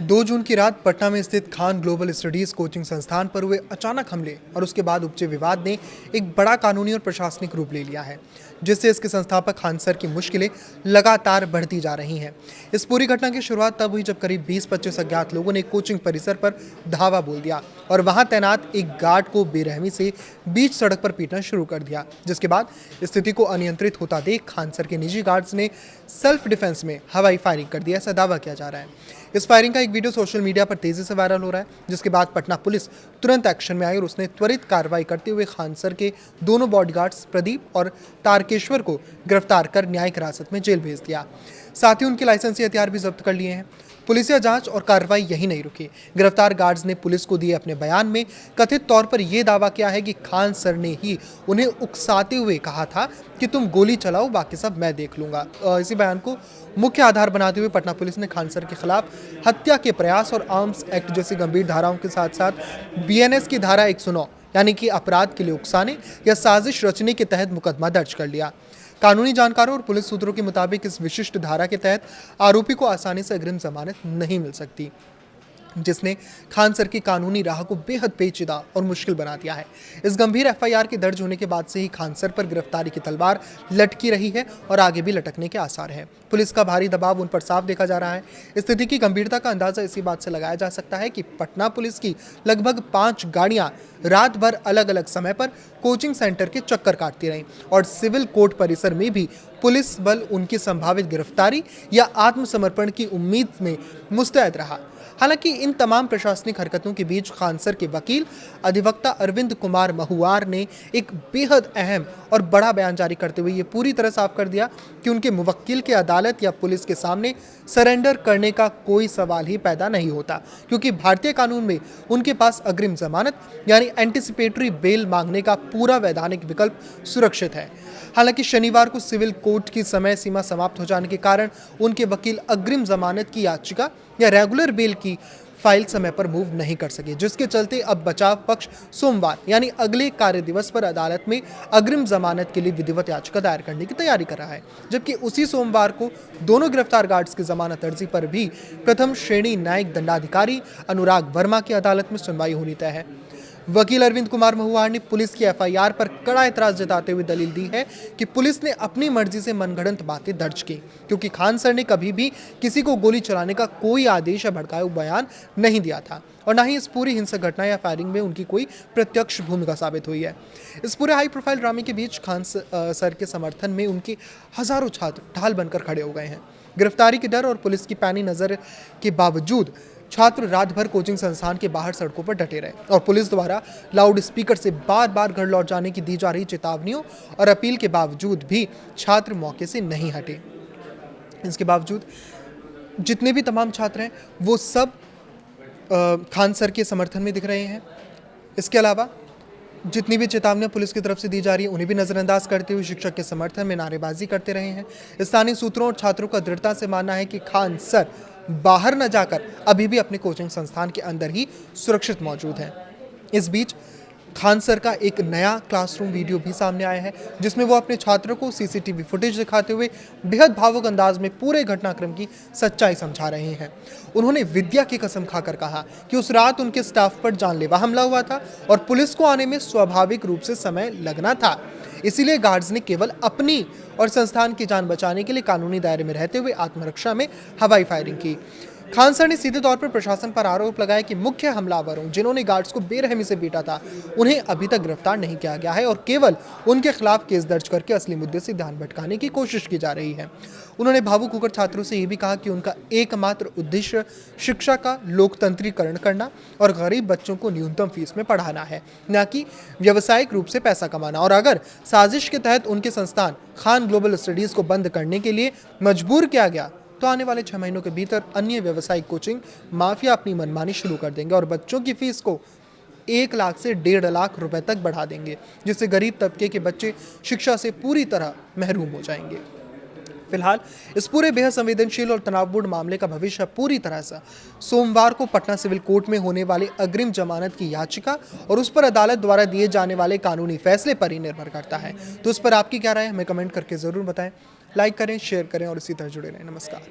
2 जून की रात पटना में स्थित खान ग्लोबल स्टडीज कोचिंग संस्थान पर हुए अचानक हमले और उसके बाद उपजे विवाद ने एक बड़ा कानूनी और प्रशासनिक रूप ले लिया है, जिससे इसके संस्थापक खान सर की मुश्किलें लगातार बढ़ती जा रही हैं। इस पूरी घटना की शुरुआत तब हुई जब करीब 20-25 अज्ञात लोगों ने कोचिंग परिसर पर धावा बोल दिया और वहां तैनात एक गार्ड को बेरहमी से बीच सड़क पर पीटना शुरू कर दिया, जिसके बाद स्थिति को अनियंत्रित होता देख खान सर के निजी गार्ड्स ने सेल्फ डिफेंस में हवाई फायरिंग कर दिया, ऐसा दावा किया जा रहा है। इस फायरिंग का एक वीडियो सोशल मीडिया पर तेजी से वायरल हो रहा है, जिसके बाद पटना पुलिस तुरंत एक्शन में आई और उसने त्वरित कार्रवाई करते हुए खान सर के दोनों बॉडीगार्ड्स प्रदीप और तारकेश्वर को गिरफ्तार कर न्यायिक हिरासत में जेल भेज दिया। साथ ही उनके लाइसेंसी हथियार भी जब्त कर लिए हैं। पुलिसिया जांच और कार्रवाई यही नहीं रुकी। गिरफ्तार गार्ड्स ने पुलिस को दिए अपने बयान में कथित तौर पर यह दावा किया है कि खान सर ने ही उन्हें उकसाते हुए कहा था कि तुम गोली चलाओ, बाकी सब मैं देख लूंगा। इसी बयान को मुख्य आधार बनाते हुए पटना पुलिस ने खान सर के खिलाफ हत्या के प्रयास और आर्म्स एक्ट जैसी गंभीर धाराओं के साथ साथ बीएनएस की धारा 109 यानी कि अपराध के लिए उकसाने या साजिश रचने के तहत मुकदमा दर्ज कर लिया। कानूनी जानकारों और पुलिस सूत्रों के मुताबिक इस विशिष्ट धारा के तहत आरोपी को आसानी से अग्रिम जमानत नहीं मिल सकती, जिसने खान सर की कानूनी राह को बेहद पेचीदा और मुश्किल बना दिया है। इस गंभीर एफआईआर के दर्ज होने के बाद से ही खान सर पर गिरफ्तारी की तलवार लटकी रही है और आगे भी लटकने के आसार हैं। पुलिस का भारी दबाव उन पर साफ देखा जा रहा है। स्थिति की गंभीरता का अंदाजा इसी बात से लगाया जा सकता है कि पटना पुलिस की लगभग 5 गाड़ियां रात भर अलग अलग समय पर कोचिंग सेंटर के चक्कर काटती रहीं और सिविल कोर्ट परिसर में भी पुलिस बल उनकी संभावित गिरफ्तारी या आत्मसमर्पण की उम्मीद में मुस्तैद रहा। हालांकि इन तमाम प्रशासनिक हरकतों के बीच खान सर के वकील अधिवक्ता अरविंद कुमार महुआर ने एक बेहद अहम और बड़ा बयान जारी करते हुए ये पूरी तरह साफ कर दिया कि उनके मुवक्किल के अदालत या पुलिस के सामने सरेंडर करने का कोई सवाल ही पैदा नहीं होता, क्योंकि भारतीय कानून में उनके पास अग्रिम जमानत यानी एंटिसिपेटरी बेल मांगने का पूरा वैधानिक विकल्प सुरक्षित है। हालांकि शनिवार को सिविल कोर्ट की समय सीमा समाप्त हो जाने के कारण उनके वकील अग्रिम जमानत की याचिका या रेगुलर बेल की फाइल समय पर मूव नहीं कर सके, जिसके चलते अब बचाव पक्ष सोमवार यानी अगले कार्य दिवस पर अदालत में अग्रिम जमानत के लिए विधिवत याचिका दायर करने की तैयारी कर रहा है। जबकि उसी सोमवार को दोनों गिरफ्तार गार्ड्स की जमानत अर्जी पर भी प्रथम श्रेणी न्यायिक दंडाधिकारी अनुराग वर्मा की अदालत में सुनवाई होनी तय है। वकील अरविंद कुमार महुआर ने पुलिस की एफआईआर पर कड़ा एतराज जताते हुए दलील दी है कि पुलिस ने अपनी मर्जी से मनगढ़ंत बातें दर्ज की, क्योंकि खान सर ने कभी भी किसी को गोली चलाने का कोई आदेश या भड़काऊ बयान नहीं दिया था और न ही इस पूरी हिंसक घटना या फायरिंग में उनकी कोई प्रत्यक्ष भूमिका साबित हुई है। इस पूरे हाई प्रोफाइल ड्रामे के बीच खान सर के समर्थन में उनके हजारों छात्र ढाल बनकर खड़े हो गए हैं। गिरफ्तारी के डर और पुलिस की पैनी नजर के बावजूद छात्र रात भर कोचिंग संस्थान के बाहर सड़कों पर डटे रहे और पुलिस द्वारा लाउड स्पीकर से बार बार घर लौट जाने की दी जा रही चेतावनियों और अपील के बावजूद भी छात्र मौके से नहीं हटे। इसके बावजूद जितने भी तमाम छात्र हैं वो सब खान सर के समर्थन में दिख रहे हैं। इसके अलावा जितनी भी चेतावनियां पुलिस की तरफ से दी जा रही है उन्हें भी नज़रअंदाज करते हुए शिक्षक के समर्थन में नारेबाजी करते रहे हैं। स्थानीय सूत्रों और छात्रों का दृढ़ता से मानना है कि खान सर बाहर न जाकर अभी भी अपने कोचिंग संस्थान के अंदर ही सुरक्षित मौजूद हैं। इस बीच खान सर का एक नया क्लासरूम वीडियो भी सामने आया है, जिसमें वो अपने छात्रों को सीसीटीवी फुटेज दिखाते हुए बेहद भावुक अंदाज में पूरे घटनाक्रम की सच्चाई समझा रहे हैं। उन्होंने विद्या की कसम खाकर कहा कि उस रात उनके स्टाफ पर जानलेवा हमला हुआ था और पुलिस को आने में स्वाभाविक रूप से समय लगना था, इसीलिए गार्ड्स ने केवल अपनी और संस्थान की जान बचाने के लिए कानूनी दायरे में रहते हुए आत्मरक्षा में हवाई फायरिंग की। खान सर ने सीधे तौर पर प्रशासन पर आरोप लगाया कि मुख्य हमलावरों जिन्होंने गार्ड्स को बेरहमी से पीटा था उन्हें अभी तक गिरफ्तार नहीं किया गया है और केवल उनके खिलाफ केस दर्ज करके असली मुद्दे से ध्यान भटकाने की कोशिश की जा रही है। उन्होंने भावुक होकर छात्रों से यह भी कहा कि उनका एकमात्र उद्देश्य शिक्षा का लोकतंत्रीकरण करना और गरीब बच्चों को न्यूनतम फीस में पढ़ाना है, न कि व्यावसायिक रूप से पैसा कमाना। और अगर साजिश के तहत उनके संस्थान खान ग्लोबल स्टडीज को बंद करने के लिए मजबूर किया गया तो आने वाले 6 महीनों के भीतर अन्य व्यावसायिक कोचिंग माफिया अपनी मनमानी शुरू कर देंगे और बच्चों की फीस को 1 लाख से 1.5 लाख रुपए तक बढ़ा देंगे, जिससे गरीब तबके के बच्चे शिक्षा से पूरी तरह महरूम हो जाएंगे। फिलहाल इस पूरे बेहद संवेदनशील और तनावपूर्ण मामले का भविष्य पूरी तरह से सोमवार को पटना सिविल कोर्ट में होने वाले अग्रिम जमानत की याचिका और उस पर अदालत द्वारा दिए जाने वाले कानूनी फैसले पर ही निर्भर करता है। तो इस पर आपकी क्या राय है हमें कमेंट करके जरूर बताएं। लाइक करें, शेयर करें और इसी तरह जुड़े रहें। नमस्कार।